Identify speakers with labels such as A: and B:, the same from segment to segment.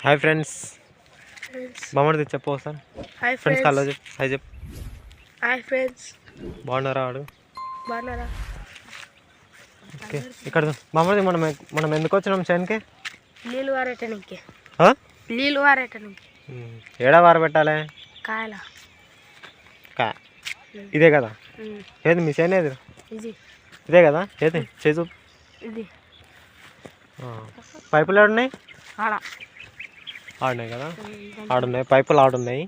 A: Hi friends.
B: Friends
A: బాగుంటుంది చెప్పు sir.
B: Hi
A: friends hello చెప్పు. హాయ్ చెప్పు.
B: హాయ్ ఫ్రెండ్స్
A: బాగున్నారా వాడు?
B: బాగున్నారా?
A: ఓకే ఇక్కడ బాగుంది. మనం ఎందుకు వచ్చినాం చేనుకి?
B: నీళ్ళు వారేయటానికి. నీళ్ళు వారేయటానికి.
A: ఏడా వారబెట్టాలి?
B: కాయల
A: ఇదే కదా? ఏది మీ చేను? ఏది
B: ఇది?
A: ఇదే కదా? ఏది చేసు?
B: ఇది
A: పైపులు ఆడున్నాయి.
B: ఆడ
A: ఆడున్నాయి కదా? ఆడున్నాయి పైపులు, ఆడున్నాయి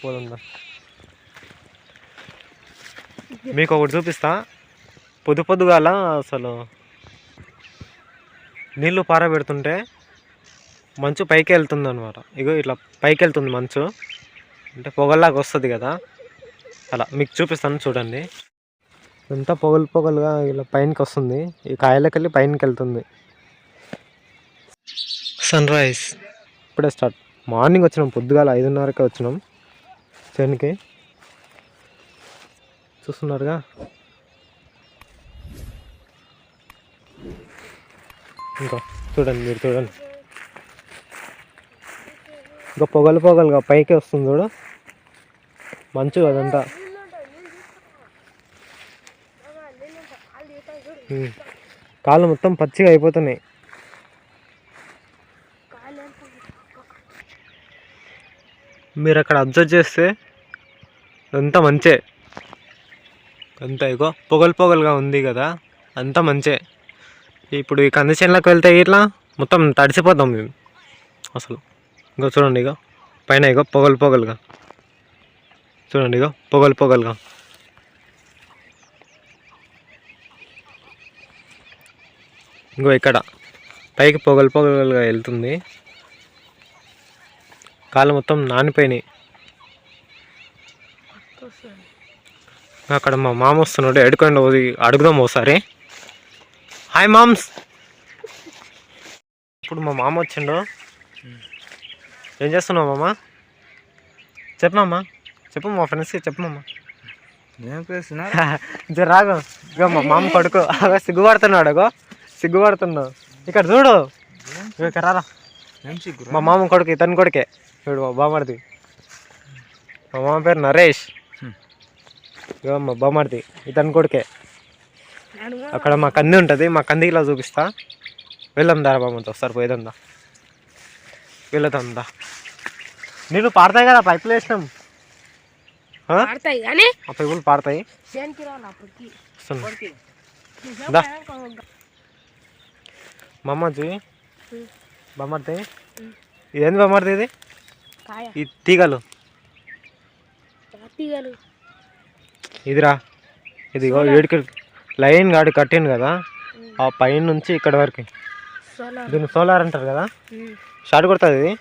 A: పోతుందా? మీకు ఒకటి చూపిస్తా. పొద్దుగాల అసలు నీళ్ళు పారబెడుతుంటే మంచు పైకి వెళ్తుంది అనమాట. ఇగో ఇట్లా పైకి వెళ్తుంది మంచు, అంటే పొగల్లాగా వస్తుంది కదా, అలా మీకు చూపిస్తాను చూడండి. ఎంత పొగలుగా ఇలా పైనకి వస్తుంది. ఈ కాయలకెళ్ళి పైనకి వెళ్తుంది. సన్ రైజ్ ఇప్పుడే స్టార్ట్. మార్నింగ్ వచ్చినాం, పొద్దుగాల 5:30కే వచ్చినాం చేనుకి. చూస్తున్నారుగా. ఇంకా చూడండి, మీరు చూడండి. ఇంకా పొగలుగా పైకి వస్తుంది చూడు మంచు అదంతా. కాళ్ళు మొత్తం పచ్చిగా అయిపోతున్నాయి. మీరు అక్కడ అబ్జర్వ్ చేస్తే అంతా మంచే, అంతా ఇగో పొగలుగా ఉంది కదా, అంతా మంచే. ఇప్పుడు ఈ కంది చేనులోకి వెళ్తే ఇట్లా మొత్తం తడిసిపోతాం మేము అసలు. ఇంకో చూడండి, ఇగో పైన ఇగో పొగలుగా చూడండి, ఇగో పొగలుగా. ఇంకో ఇక్కడ పైకి పొగలుగా వెళ్తుంది. కాళ్ళు మొత్తం నానిపోయినాయి. అక్కడ మా మామ వస్తున్నాడు, ఎడుకోండి అడుగుదాం ఒకసారి. Hi moms. ఇప్పుడు మా మామ వచ్చిండు. ఏం చేస్తున్నావు మామ? చెప్పమ్మా, చెప్పు మా ఫ్రెండ్స్కి చెప్పమ్మా. జర రాగు. ఇక మా మామ కొడుకు సిగ్గుపడుతున్నాడు. సిగ్గుపడుతున్నావు. ఇక్కడ చూడు, ఇక్కడ రారా. మా మామ కొడుకు, ఇతని కొడుకే చూడు, మా బామర్ది. మా మామ పేరు నరేష్. ఇక మా బామర్ది ఇతని కొడుకే. అక్కడ మా కంది ఉంటుంది, మా కంది ఇలా చూపిస్తా. వెళ్దాం దారా బామ్మతో ఒకసారి, పోయేదందా వెళ్దాందా. నీళ్ళు పారుతాయి కదా, పైపులు వేసినాం. ఆ పైపులు పారుతాయి. మమ్మజీ బొమ్మర్ది, ఇదేంది బొమ్మర్ది? ఇది ఈ తీగలు ఇదిరా. ఇదిగో ఏడుకి లైన్ గాడి కట్టిండు కదా, ఆ పైన నుంచి ఇక్కడ వరకు. దీన్ని సోలార్ అంటారు కదా. షార్ట్ కొడుతుంది ఇది.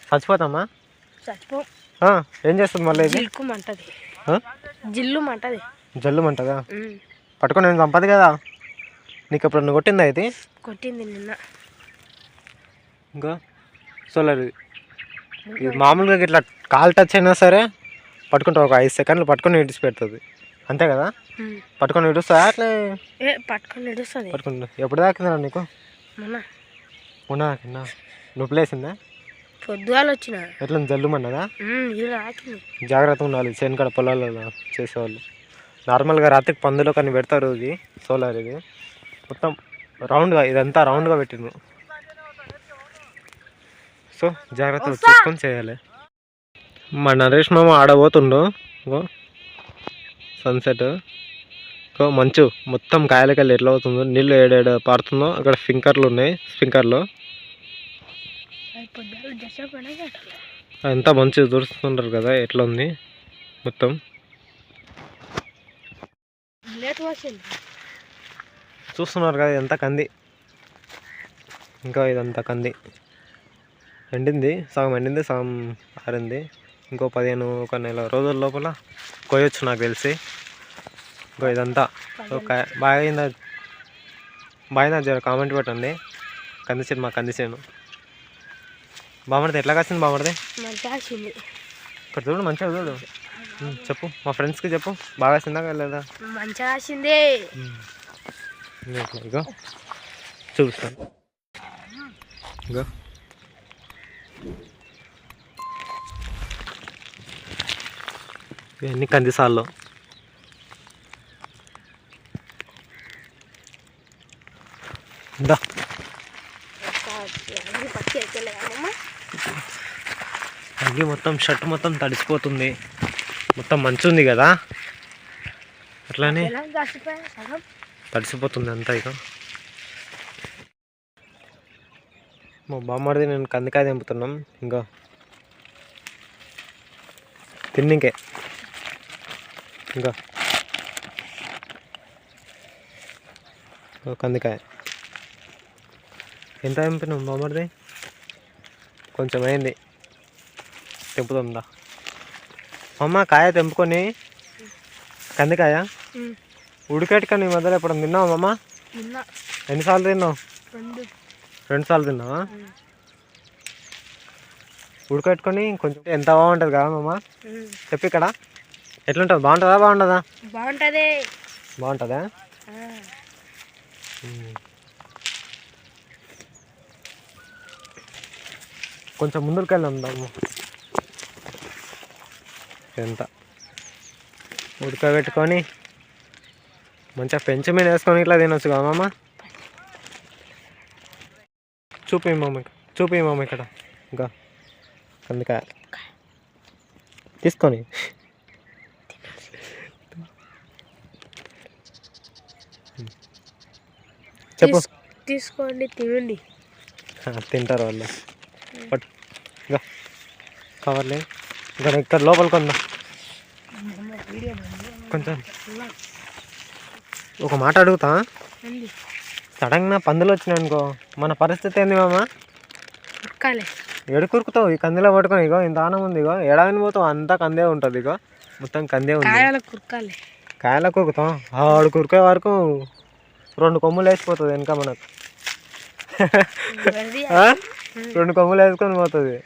A: చచ్చిపోతామా? ఏం చేస్తుంది మళ్ళీ ఇది? జల్లు మంటదా? పట్టుకొని నేను చంపదు కదా. నీకు ఎప్పుడు కొట్టిందా ఇది?
B: కొట్టింది నిన్న.
A: ఇంకా సోలార్ ఇది మామూలుగా ఇట్లా కాల్ టచ్ అయినా సరే పట్టుకుంటా, ఒక 5 సెకండ్లు పట్టుకొని ఇడిచి పెడుతుంది, అంతే కదా? పట్టుకొని ఇడుస్తా అట్లే పట్టుకుంటా. ఎప్పుడు దాకిందా నీకు? మొన్న దాకిందా? నొప్పి లేసిందా?
B: పొద్దుగాల వచ్చిన.
A: ఎట్లా జల్లుమన్నదా? జాగ్రత్తగా ఉండాలి చేనుకాడ పొలాలలో చేసేవాళ్ళు. నార్మల్గా రాత్రికి పందులో కానీ పెడతారు. ఇది సోలార్, ఇది మొత్తం రౌండ్గా, ఇదంతా రౌండ్గా పెట్టిండు. సో జాగ్రత్తగా చూసుకొని చేయాలి. మా నరేష్ మామ ఆడబోతుండు. సన్సెట్ మంచు మొత్తం కాయలకెళ్ళి ఎట్లా అవుతుందో, నీళ్ళు ఏడాడ పారుతుందో అక్కడ స్ప్రింక్లర్లు ఉన్నాయి. స్ప్రింక్లర్లు అంతా మంచు దూరుస్తుంటారు కదా, ఎట్లా ఉంది మొత్తం. చూస్తున్నారు కదా, ఇదంతా కంది. ఇంకా ఇదంతా కంది ఎండింది, సగం ఎండింది, సగం ఆరింది. ఇంకో 15 ఒక నెల రోజుల లోపల కోయొచ్చు నాకు తెలిసి. ఇంకో ఇదంతా బాగా జర కామెంట్ పెట్టండి. కంది చేను, మా కంది చేను. బామర్ది ఎట్లా కాసింది? బామర్ది ఇక్కడ చూడు, మంచిగా చూడు. చెప్పు మా ఫ్రెండ్స్కి చెప్పు, బాగా కాసిందా లేదా?
B: మంచిగా కాసింది.
A: ఇగో చూపిస్తాను. ఇంకా ఇవన్నీ కందిసాల్లో. ఇందా అగ్గి మొత్తం షర్ట్ మొత్తం తడిసిపోతుంది, మొత్తం మంచు ఉంది కదా అట్లానే తడిసిపోతుంది అంతా. ఇక మా బామ్మడిది నేను కందికాయ తెంపుతున్నాం, ఇంకా తిన్నింకే. ఇంకా కందికాయ ఎంత తెంపినాం బామ్మడిది? కొంచెం అయింది, తెంపుతుందా అమ్మ? కాయ తెంపుకొని కందికాయ ఉడికెట్టుకొని ఈ మధ్యలో ఎప్పుడు తిన్నావు అమ్మ? ఎన్నిసార్లు తిన్నావు? 2 సార్లు తిన్నావా? ఉడకట్టుకొని కొంచెం ఎంత బాగుంటుంది కదా అమ్మ? చెప్పి ఇక్కడ ఎట్లుంటుంది? బాగుంటుందా బాగుంటుందా?
B: బాగుంటుంది.
A: బాగుంటుందా? కొంచెం ముందుకు వెళ్దాం దాము. ఎంత ఉడకబెట్టుకొని మంచిగా పెంచు మీద వేసుకొని ఇట్లా తినొచ్చు కదా అమ్మ? చూపి మామ ఇక్కడ ఇంకా కందికాయ తీసుకొని చెప్పు.
B: తీసుకోండి, తినండి.
A: తింటారు వాళ్ళు. పట్టు ఇంకా కవర్లే ఇంకా ఇక్కడ లోపలికి కొందాం. కొంచెం ఒక మాట అడుగుతా, సడన్గా పందులు వచ్చినాయి అనుకో మన పరిస్థితి ఏంది మామ? ఎడు కురుకుతావు ఈ కందిలో పట్టుకొని? ఇగో ఇంత ఆనం ఉంది, ఇగో ఎడాని పోతావు అంతా కందే ఉంటుంది, ఇగో మొత్తం కందే ఉంది. కాయల కురుకుతాం, ఆడు కురికే వరకు 2 కొమ్ములు వేసిపోతుంది వెనక మనకు. 2 కొమ్ములు వేసుకొని పోతుంది.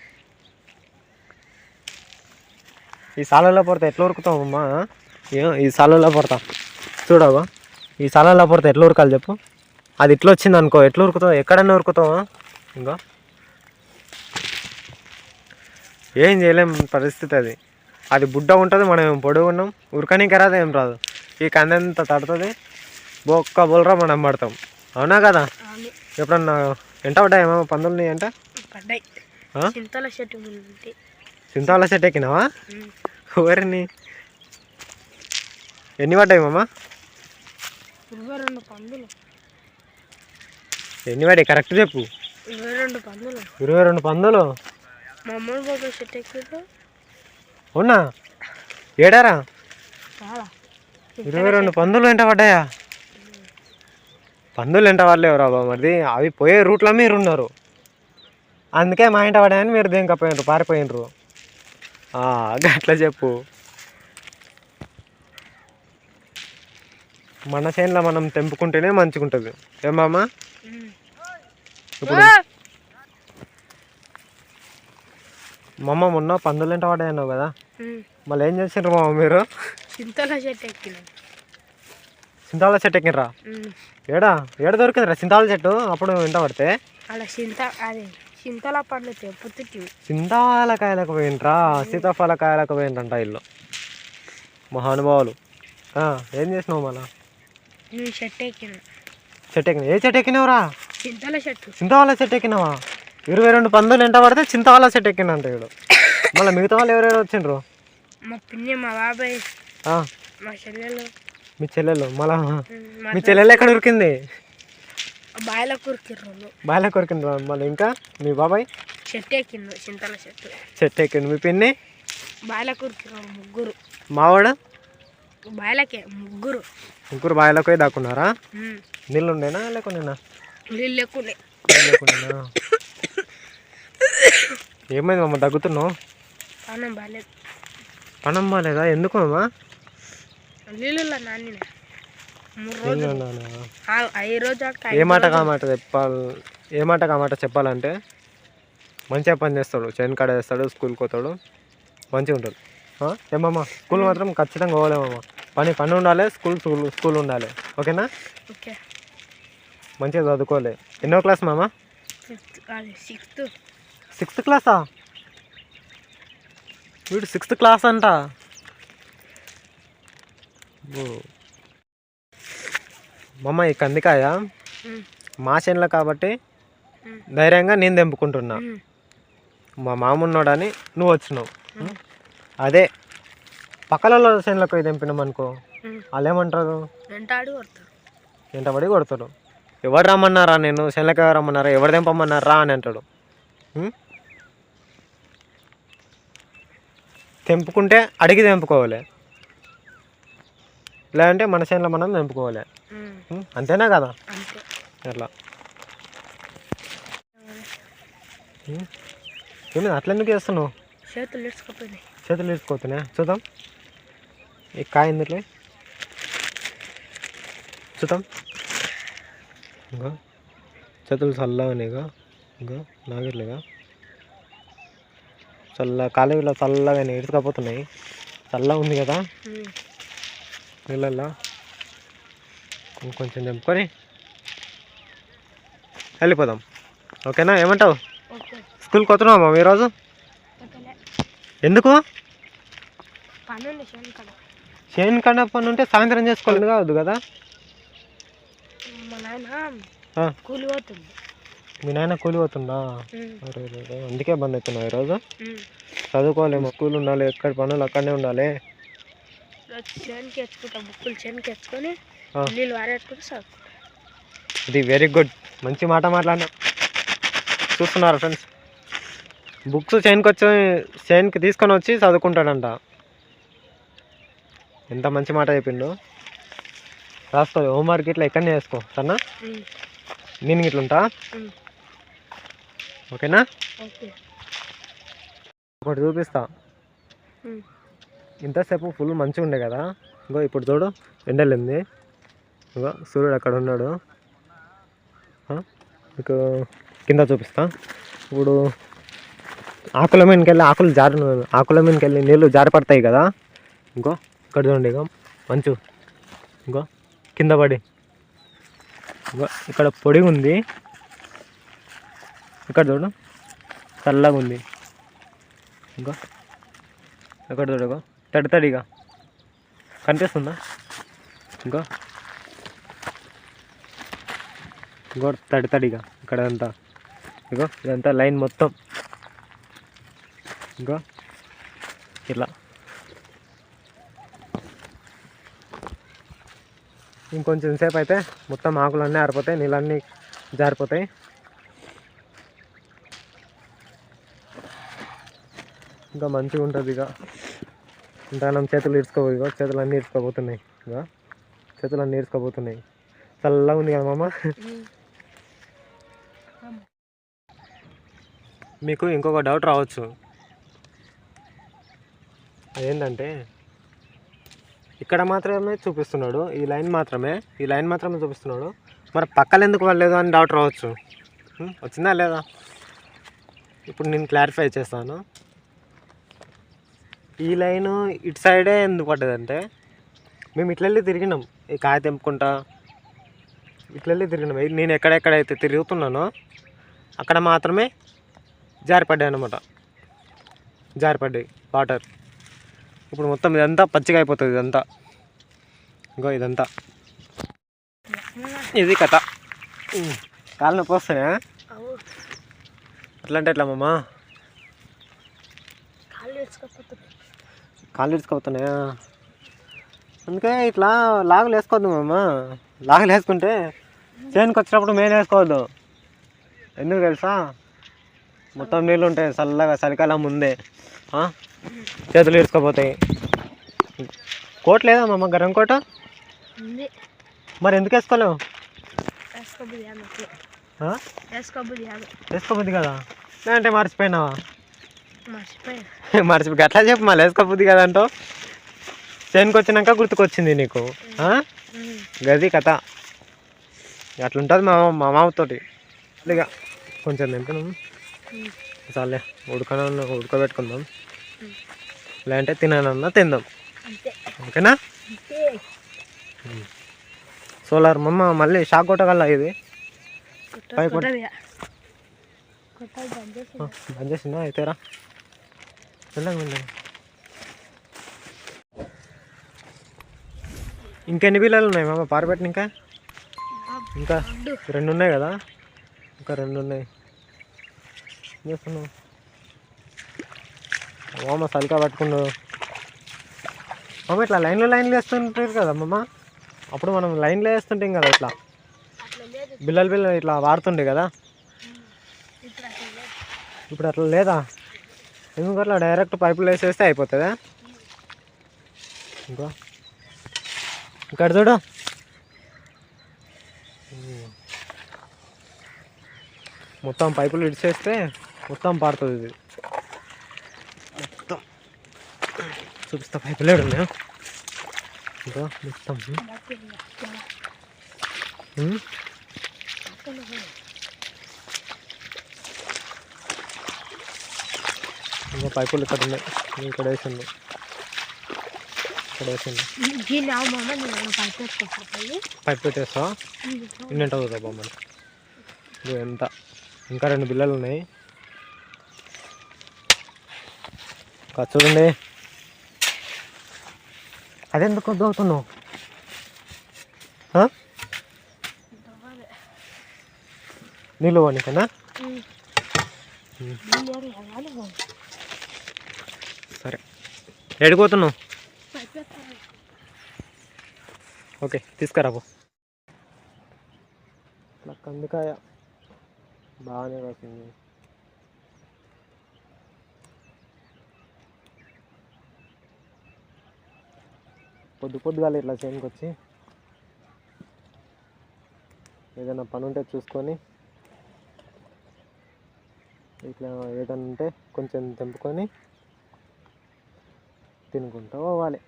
A: ఈ సాలలో పడితే ఎట్లా ఉరుకుతావు అమ్మా? ఈ సాలలో పడతా చూడవా? ఈ సాలలో పడితే ఎట్లా ఉరకాలి చెప్పు? అది ఇట్లా వచ్చింది అనుకో, ఎట్లా ఉరుకుతావు? ఎక్కడన్నా ఉరుకుతావా? ఇంకా ఏం చేయలేం పరిస్థితి అది. అది బుడ్డ ఉంటుంది, మనం పొడుగు ఉన్నాం, ఉరకనీకి రాదు, ఏం రాదు. ఈ కందెంత తడుతుంది, బొక్క బొలరా మనం పడతాం. అవునా కదా? ఎప్పుడన్నా ఎంట పడ్డాయేమో పందుల్ని? అంటే చింతాల చెట్టు ఎక్కినావా? ఎవరిని? ఎన్ని పడ్డాయి మామ?
B: 22 పందులు.
A: ఎన్ని పడ్డాయి కరెక్ట్ చెప్పు.
B: 22 పందులు.
A: 22 పందులు? అవునా? ఏడారా? 22 పందులు ఎంట పడ్డాయా? పందులు ఎంట పడలేవు రా మరి, అవి పోయే రూట్లో మీరు ఉన్నారు, అందుకే మా ఇంట పడాయని మీరు దేనికపోయినరు, పారిపోయినరు. అట్లా చెప్పు. మన చేనులో మనం తెంపుకుంటేనే మంచిగా ఉంటుంది ఏమమ్మా? ఇప్పుడు మా అమ్మ మొన్న పందులు ఎంట పడ్డాయన్నావు కదా, మళ్ళీ ఏం చేసిండ్రు మామ మీరు?
B: చింతాల చెట్టు ఎక్కినా.
A: చింతాల చెట్టు ఎక్కినరా? ఏడ దొరికిందిరా చింతాల చెట్టు? అప్పుడు ఎంట పడితే
B: చింతల పండ్లు తెంపుతూ
A: చింతాలకాయలకు పోయింట్రా, సీతాఫలకాయలకు పోయింటంట ఇల్లు మహానుభావులు. ఏం చేసినావు మళ్ళా?
B: చెట్టు ఎక్కిన.
A: చెట్టు ఎక్కిన? ఏ చెట్టు ఎక్కినావురా?
B: చింతల చెట్టు.
A: చింతవాళ్ళ చెట్టు ఎక్కినావా? 22 పందులు ఎంట పడితే చింతవాళ్ళ చెట్టు ఎక్కినంట వీడు. మళ్ళీ మిగతా వాళ్ళు ఎవరెవరు వచ్చిండ్రు?
B: మా పిన్ని, మా బాబాయ్, మా చెల్లెలు.
A: మీ చెల్లెలు? మళ్ళా మీ చెల్లెలు ఎక్కడ ఉరికింది?
B: బాయిల కొరికిర్రు.
A: బాయిల కొరికిండ్రు. మళ్ళీ ఇంకా మీ బాబాయ్
B: చెట్టు ఎక్కిండు, చింతల
A: చెట్టు ఎక్కిండు. మీ పిన్ని?
B: బాయిల కొరికిర్రు. 3.
A: మావాడు?
B: బాయిలకే 3.
A: 3 బాయిలకు పోయి దాక్కున్నారా? నీళ్ళు ఉండేనా లేకుండా?
B: నీళ్ళు లేకుండా.
A: ఏమైంది మమ్మ దగ్గుతున్నావు?
B: పానం బాగాలేదు.
A: పానం బాగాలేదా? ఎందుకు అమ్మా?
B: నీళ్ళు నాన్న 3 రోజులు.
A: ఏ మాట కామాట చెప్పాలి, ఏ మాట కామాట చెప్పాలంటే మంచిగా పని చేస్తాడు, చైన్ కాడ వేస్తాడు, స్కూల్కి పోతాడు, మంచిగా ఉంటుంది. ఏమమ్మా? స్కూల్ మాత్రం ఖచ్చితంగా పోలేమమ్మా. పని ఉండాలి, స్కూల్ ఉండాలి. ఓకేనా?
B: ఓకే.
A: మంచిగా చదువుకోలే. ఎన్నో క్లాస్ మామ?
B: సిక్స్త్.
A: 6th క్లాసా? వీడు 6th క్లాస్ అంట. మమ్మ ఈ కందికాయ మా చేనులో కాబట్టి ధైర్యంగా నేను తెంపుకుంటున్నా. మా మామ ఉన్నాడని నువ్వు వచ్చినావు. అదే పక్కలలో చేనులకు పోయి తెంపినాం అనుకో, వాళ్ళు ఏమంటారు? వెంటబడి కొడతారు. ఎవరు రమ్మన్నారా, నేను చేనులకు ఎవరు రమ్మన్నారా, ఎవరు తెంపమన్నారా అని అంటాడు. తెంపుకుంటే అడిగి తెంపుకోవాలి, లేదంటే మన చేనులో మనం తెంపుకోవాలి. అంతేనా కదా? అట్లా ఏమి అట్లా ఎందుకు చేస్తున్నావు? చేతులు ఇరుచుకోతున్నాయా? చూద్దాం ఈ కాయ ఎందుకులే, చూద్దాం. ఇంకా చేతులు చల్లగానేగా, ఇంకా నాగట్లేగా కాలేజీలో చల్లగా ఇరుచుకపోతున్నాయి. చల్లగా ఉంది కదా నీళ్ళల్లో. ఇంకొంచెం తెంపుకొని వెళ్ళిపోదాం. ఓకేనా? ఏమంటావు? స్కూల్కి వస్తున్నావా ఈరోజు? ఎందుకు? చేను కన్నా పని ఉంటే సాయంత్రం చేసుకోలేదు కావద్దు కదా? మీ నాయన కూలి పోతుందా? అందుకే బంద్ అవుతున్నావు ఈరోజు? చదువుకోవాలేమో, స్కూల్ ఉండాలి, ఎక్కడ పనులు అక్కడనే ఉండాలి. ఇది వెరీ గుడ్, మంచి మాట మాట్లాడినా. చూస్తున్నారు ఫ్రెండ్స్, బుక్స్ చైన్కి తీసుకొని వచ్చి చదువుకుంటాడంట. ఎంత మంచి మాట చెప్పిండు. రాసుకో, హోంవర్క్ ఇట్లా ఎక్కడనే వేసుకో సరేనా? నేను ఇట్లా ఉంటా, ఓకేనా? ఒకటి చూపిస్తా. ఇంతసేపు ఫుల్ మంచిగా ఉండే కదా, ఇంకో ఇప్పుడు చూడు ఎండలేంది. ఇంకో సూర్యుడు అక్కడ ఉన్నాడు. మీకు కింద చూపిస్తా. ఇప్పుడు ఆకుల మీదకి వెళ్ళి ఆకుల మీదకి వెళ్ళి నీళ్ళు జారి పడతాయి కదా. ఇంకో ఇక్కడ చూడండి, ఇక మంచు ఇంకో కింద పడి, ఇంకో ఇక్కడ పొడి ఉంది. ఇక్కడ చూడు చల్లగా ఉంది. ఇంకా ఎక్కడ చూడగా తడిగా కనిపిస్తుందా? ఇంకో తడిగా ఇక్కడ అంతా. ఇగో ఇదంతా లైన్ మొత్తం. ఇంకా ఇట్లా ఇంకొంచెం సేపు అయితే మొత్తం ఆకులన్నీ ఆరిపోతాయి, నీళ్ళన్నీ జారిపోతాయి. ఇంకా మంచిగా ఉంటుంది. ఇక ఇంతకాలం చేతులు చేతులన్నీ ఇరుచుకోబోతున్నాయి. ఇక చేతులన్నీ ఇరుచుకోబోతున్నాయి. చల్లగా ఉంది కదా మామ. మీకు ఇంకొక డౌట్ రావచ్చు, అదేంటంటే ఇక్కడ మాత్రమే చూపిస్తున్నాడు, ఈ లైన్ మాత్రమే చూపిస్తున్నాడు, మరి పక్కలు ఎందుకు పడలేదు అని డౌట్ రావచ్చు. వచ్చిందా లేదా? ఇప్పుడు నేను క్లారిఫై చేస్తాను. ఈ లైను ఇటు సైడే ఎందుకు పడ్డదంటే, మేము ఇట్లెళ్ళి తిరిగినాం, ఈ కాయ తెంపుకుంటా ఇట్లెళ్ళి తిరిగినాం. నేను ఎక్కడెక్కడైతే తిరుగుతున్నానో అక్కడ మాత్రమే జారిపడ్డాయి అన్నమాట, జారిపడ్డాయి వాటర్. ఇప్పుడు మొత్తం ఇదంతా పచ్చిగా అయిపోతుంది. ఇదంతా ఇంకో ఇదంతా ఇది కథ. కాళ్ళు నొప్పి వస్తాయా? అట్లా అంటే ఎట్లా మామ? కాళ్ళు ఇరుచుకోపోతున్నాయా? అందుకే ఇట్లా లాగులు వేసుకోవద్దు మామ. లాగులు వేసుకుంటే చేనుకి వచ్చినప్పుడు మెయిన్ వేసుకోవద్దు. ఎందుకు తెలుసా? మొత్తం నీళ్ళు ఉంటాయి చల్లగా, చలికాలం ముందే చేతులు ఇరుచుకోపోతాయి. కోట్ లేదా మామ? గరం కోట మరి ఎందుకు వేసుకోలేవు? వేసుకోబుద్ది కదా, లేదంటే మర్చిపోయినావా? మర్చిపోయి అట్లా చెప్పు, మళ్ళీ వేసుకోబుద్ది కదా అంటావు. చేనుకి వచ్చినాక గుర్తుకొచ్చింది నీకు. గది కథ అట్లుంటుంది మా మామతోటి. ఇక కొంచెం తింటున్నాం చాలే, ఉడకబెట్టుకుందాం, లేదంటే తినాలన్నా తిందాం. ఓకేనా? సోలార్ మమ్మ మళ్ళీ షాక్ కొట్టగల ఇది బంద్ చేసిందా అయితే రా వెళ్ళండి. ఇంకెన్ని పిల్లలు ఉన్నాయి మామ పారబెట్టిన? ఇంకా 2 ఉన్నాయి కదా, ఇంకా 2 ఉన్నాయి. ఏం చేస్తున్నావు మామ? సలికా పట్టుకున్నావు మామ. ఇట్లా లైన్లు వేస్తుంటారు కదా మామ, అప్పుడు మనం లైన్లో వేస్తుంటాం కదా ఇట్లా బిల్లలు ఇట్లా వాడుతుండే కదా, ఇప్పుడు అట్లా లేదా? ఎందుకు అట్లా డైరెక్ట్ పైపులు వేసేస్తే అయిపోతుందా? ఇక్కడ చూడు, మొత్తం పైపులు ఇడిచేస్తే మొత్తం పారుతుంది ఇది మొత్తం. చూపిస్తా పైపులు ఉన్నాయా ఇంకా మొత్తం. ఇంకా పైపులు ఇక్కడ ఉన్నాయి, ఇక్కడ వేసిండు, ఇక్కడ వేసిండు. పైప్ పెట్టేస్తా ఇన్నంట అవుతుందా బొమ్మలు? ఇది ఎంత? ఇంకా 2 బిల్లలు ఉన్నాయి. చూడండి, అదెందుకు కొద్ది అవుతున్నావు? నీళ్ళు పోనీకనా? సరే, ఎడిపోతున్నావు? ఓకే, తీసుకురాబో. ఇట్లా కందికాయ బాగానే కాసింది. పొద్దుగాల ఇట్లా చేనుకి వచ్చి ఏదైనా పని ఉంటే చూసుకొని, ఇట్లా ఏదైనా ఉంటే కొంచెం తెంపుకొని తినుకుంటూ పోవాలి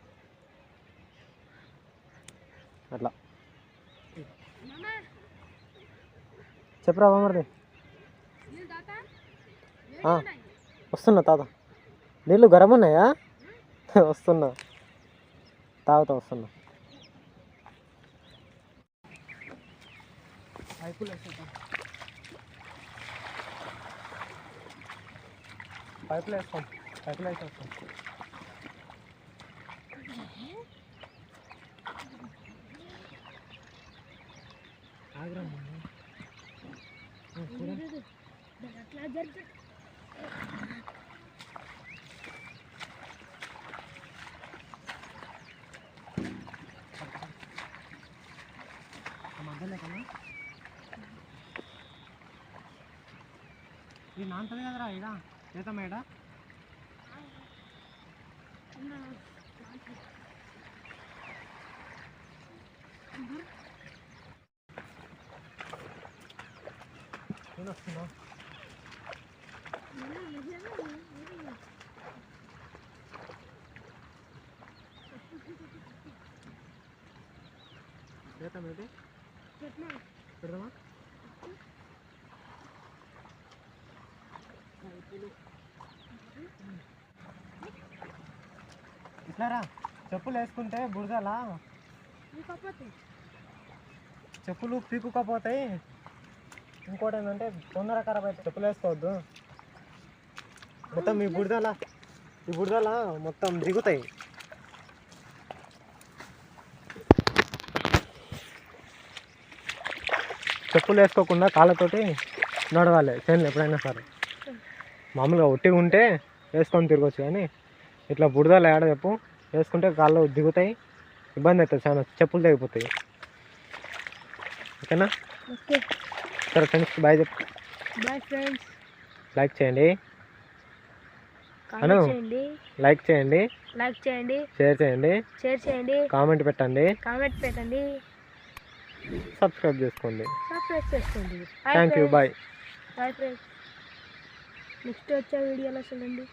A: అట్లా. చెప్పరా మరి? వస్తున్నా తాత. నీళ్ళు గరం ఉన్నాయా? వస్తున్నా, తాగుతా వస్తున్నా. పైపులు వేసుకుంటాం, పైపులు వేస్తాం, పైపులు వేసేస్తాం. మధ్యలో కన్నా ఇది నాంతది కదరా ఇడ చేతమ్మా ఇడ. నేను వస్తున్నా. చేతమ్మా ఏంటి పెడదామా? ఇట్లారా, చెప్పులు వేసుకుంటే బురదలా చెప్పులు పీకుకపోతాయి. ఇంకోటి ఏంటంటే తొందర ఖరాబ్ అయితే చెప్పులు వేసుకోవద్దు. మొత్తం ఈ బురదలా మొత్తం దిగుతాయి. చెప్పులు వేసుకోకుండా కాళ్ళతోటి నడవాలి చేనులు ఎప్పుడైనా సరే. మామూలుగా ఒట్టిగా ఉంటే వేసుకొని తిరగచ్చు, కానీ ఇట్లా బురదలు ఏడ చెప్పు వేసుకుంటే కాళ్ళు దిగుతాయి, ఇబ్బంది అవుతుంది చాలా, చెప్పులు తెగిపోతాయి. ఓకేనా? సరే ఫ్రెండ్స్, బాయ్ చెప్పు. లైక్ చేయండి, లైక్ చేయండి, షేర్ చేయండి, కామెంట్ పెట్టండి, సబ్స్క్రైబ్ చేసుకోండి. Thank you, bye.
B: నెక్స్ట్ వచ్చే వీడియోలో చూడండి.